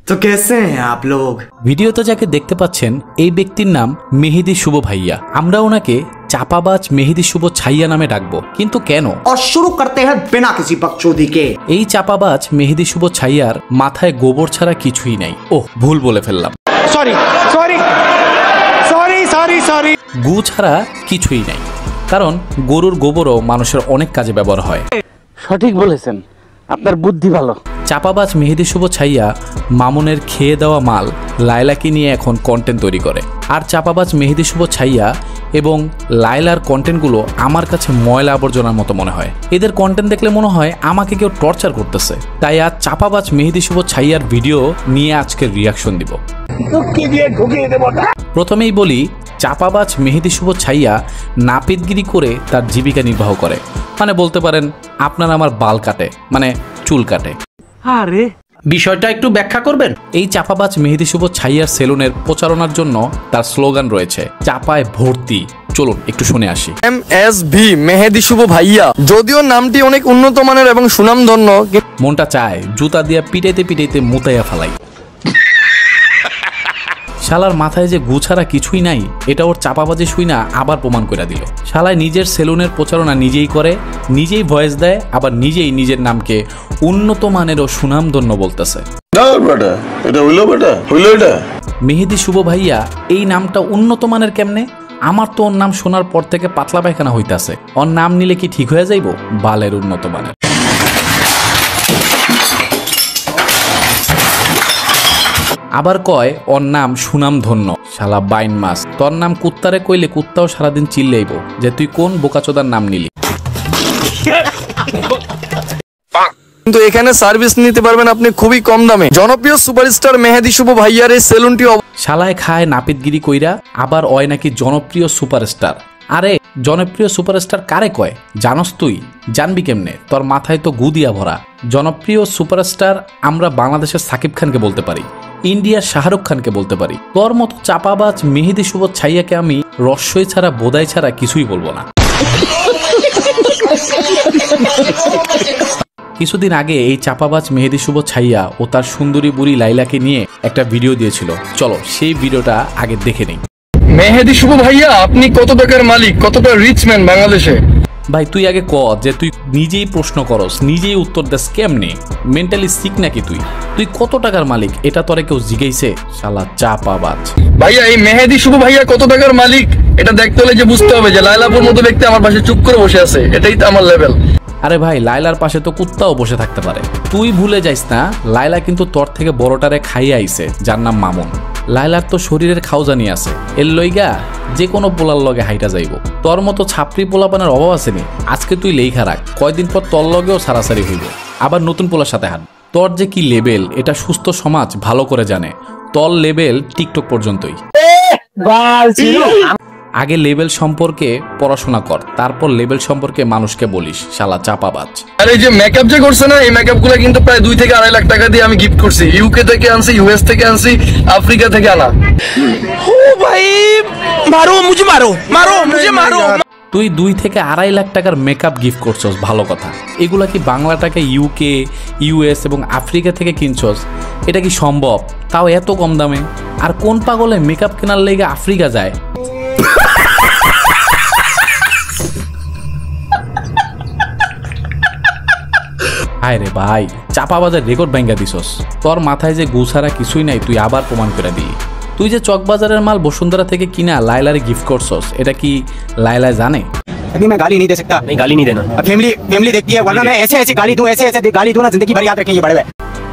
तो कैसे हैं आप लोग? ভিডিওতে যাকে দেখতে পাচ্ছেন এই ব্যক্তির নাম মেহেদি শুভ ভাইয়া। আমরা ওনাকে চাপাবাজ মেহেদি শুভ ছাইয়া নামে ডাকবো, কিন্তু কেন? और शुरू करते हैं बिना किसी बकचोदी के। এই চাপাবাজ মেহেদি শুভ ছাইয়ার মাথায় গোবর ছাড়া কিছুই নাই। ওহ, ভুল বলে ফেললাম, সরি। গু ছাড়া কিছুই নাই, কারণ গরুর গোবরও মানুষের অনেক কাজে ব্যবহার হয়। সঠিক বলেছেন, আপনার বুদ্ধি ভালো। চাপাবাজ মেহেদি শুভ ছাইয়া মামুনের খেয়ে দেওয়া মাল লায়লাকে নিয়ে এখন কন্টেন্ট তৈরি করে। আর চাপাবাজ মেহেদি শুভ ছাইয়া এবং লায়লার কন্টেন্টগুলো আমার কাছে ময়লা আবর্জনার মতো মনে হয়। এদের কন্টেন্ট দেখলে মনে হয় আমাকে কেউ টর্চার করতেছে। তাই আজ চাপাবাজ মেহেদি শুভ ছাইয়ার ভিডিও নিয়ে আজকের রিয়াকশন দিব। প্রথমেই বলি, চাপাবাজ মেহেদি শুভ ছাইয়া নাপিতগিরি করে তার জীবিকা নির্বাহ করে। মানে বলতে পারেন আপনার আমার বাল কাটে, মানে চুল কাটে। আরে বিষয়টা একটু ব্যাখ্যা করবেন। এই চাপাবাজ মেহেদি শুভ ছাইয়ার সেলুনের প্রচারণার জন্য তার স্লোগান রয়েছে চাপায় ভর্তি। চলুন একটু শুনে আসি। MSV মেহেদি শুভ ভাইয়া, যদিও নামটি অনেক উন্নত মানের এবং সুনামধন্য, মনটা চায় জুতা দিয়া পিটাইতে পিটাইতে মুতাইয়া ফেলাই। শালার মাথায় যে গুছাড়া কিছুই নাই, এটা ওর চাপাবাজি শুই না আবার প্রমাণ করে দিল। শালায় নিজের সেলুনের প্রচারণা নিজেই করে, নিজেই ভয়েস দেয়, আবার নিজেই নিজের নামকে উন্নত মানের ও সুনামধন্য বলতেছে। মেহেদি শুভ ভাইয়া এই নামটা উন্নত মানের কেমনে? আমার তো ওর নাম শোনার পর থেকে পাতলা পায়খানা হইতাছে। ওর নাম নিলে কি ঠিক হয়ে যাইব? বালের উন্নত মানের। আবার কয় ওর নাম সুনাম ধন্য। শালা বাইন মাস, তোর নাম কুত্তারে কইলে কুত্তাও সারাদিন চিল্লাইব যে তুই কোন বোকাচোদার নাম নিলি। কিন্তু এখানে সার্ভিস নিতে পারবেন আপনি খুবই কম দামে। জনপ্রিয় সুপারস্টার মেহেদি শুভ ভাইয়ার এই সেলুনটি শালায় খায় নাপিতগিরি কইরা, আবার অয় নাকি জনপ্রিয় সুপারস্টার। আরে জনপ্রিয় সুপারস্টার কারে কয় জানস তুই? জানবি কেমনে? তোর মাথায় তো গু দিয়া ভরা। জনপ্রিয় সুপারস্টার আমরা বাংলাদেশের সাকিব খানকে বলতে পারি, ইন্ডিয়ার শাহরুখ খানকে বলতে পারি। তোর মতো চাপাবাজ মেহেদি শুভ ছাইয়াকে আমি রস্যই ছাড়া বোদাই ছাড়া কিছুই বলবো না। কিছুদিন আগে এই চাপাবাজ মেহেদি শুভ ছাইয়া ও তার সুন্দরী বুড়ি লাইলাকে নিয়ে একটা ভিডিও দিয়েছিল। চলো সেই ভিডিওটা আগে দেখে নেই। মেহেদি শুভ ভাইয়া, আপনি কত টাকার মালিক, কতটা রিচ ম্যান বাংলাদেশে? ভাই তুই আগে ক যে তুই নিজেই প্রশ্ন করস, নিজেই উত্তর দেস কেমনে? মেন্টালি সিক নাকি তুই? তুই কত টাকার মালিক এটা তোরে কেউ জিজ্ঞাইছে? শালা চাপাবাজ। ভাইয়া এই মেহেদি শুভ ভাইয়া কত টাকার মালিক এটা দেখতে হলে যে বুঝতে হবে যে লায়লাপুর মতো ব্যক্তি আমার পাশে চুপ করে বসে আছে, এটাই তো আমার লেভেল। আরে ভাই, লায়লার পাশে তো কুত্তাও বসে থাকতে পারে। তুই ভুলে যাইস না, লায়লা কিন্তু তোর থেকে বড়টারে খাইয়ে আইছে, যার নাম মামুন। লায়লার তো শরীরের খাওজানি আছে, এর লইগা যে কোনো পোলার লগে হাইটা যাইব। তোর মতো ছাপড়ি পোলাপানের অভাব আসেনি। আজকে তুই লেখা রাখ, কয়দিন পর তোর লগেও সারাসারি হইব, আবার নতুন পোলার সাথে হাঁট। তোর যে কি লেভেল এটা সুস্থ সমাজ ভালো করে জানে। তোর লেভেল টিকটক পর্যন্তই। আগে লেভেল সম্পর্কে পড়াশোনা কর, তারপর লেভেল সম্পর্কে মানুষকে বলিস। শালা চাপাবাজ। আর এই যে মেকআপ যে করছে না, এই মেকআপ গুলো কিন্তু প্রায় 2 থেকে 2.5 লাখ টাকা দিয়ে আমি গিফট করছি। ইউকে থেকে আনছি, US থেকে আনছি, আফ্রিকা থেকে আনা। ও ভাই মারো মুঝে, মারো। তুই 2 থেকে 2.5 লাখ টাকার মেকআপ গিফট করছস, ভালো কথা। এগুলা কি বাংলা টাকা UK, US এবং আফ্রিকা থেকে কিনছস? এটা কি সম্ভব? তাও এত কম দামে? আর কোন পাগলে মেকআপ কেনার লেগে আফ্রিকা যায়? হায় রে ভাই, চাপাবাজার রেকর্ড ভাঙ্গা দিছস। তোর মাথায় যে গুছারা কিছুই নাই, তুই আবার প্রমাণ করে দিলি। তুই যে চকবাজারের মাল বসুন্ধরা থেকে কিনা লায়লারে গিফট করছস, এটা কি লায়লা জানে? अभी मैं गाली नहीं दे सकता। नहीं, गाली नहीं देना। फैमिली देखती है, वरना मैं ऐसे गाली दूं, ऐसे गाली दूं ना, जिंदगी भर याद रखेंगे बड़े भाई।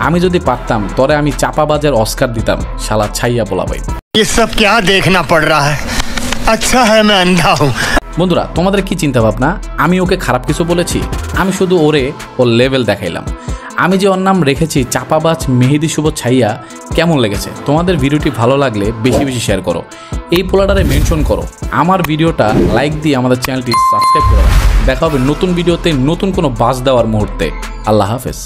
আমি যদি পারতাম তোরে আমি চাপাবাজের অস্কার দিতাম। শালা ছাইয়া বলা ভাই। ये सब क्या देखना पड़ रहा है? अच्छा है मैं अंधा हूँ। বন্ধুরা, তোমাদের কি চিন্তা ভাবনা? আমি ওকে খারাপ কিছু বলেছি? আমি শুধু ওর লেভেল দেখাইলাম। আমি যে ওর নাম রেখেছি চাপাবাজ মেহেদি শুভ ছাইয়া, কেমন লেগেছে? তোমাদের ভিডিওটি ভালো লাগলে বেশি বেশি শেয়ার করো, এই পোলাটারে মেনশন করো, আমার ভিডিওটা লাইক দিয়ে আমাদের চ্যানেলটি সাবস্ক্রাইব করো। দেখা হবে নতুন ভিডিওতে নতুন কোনো বাজ দেওয়ার মুহূর্তে। আল্লাহ হাফেজ।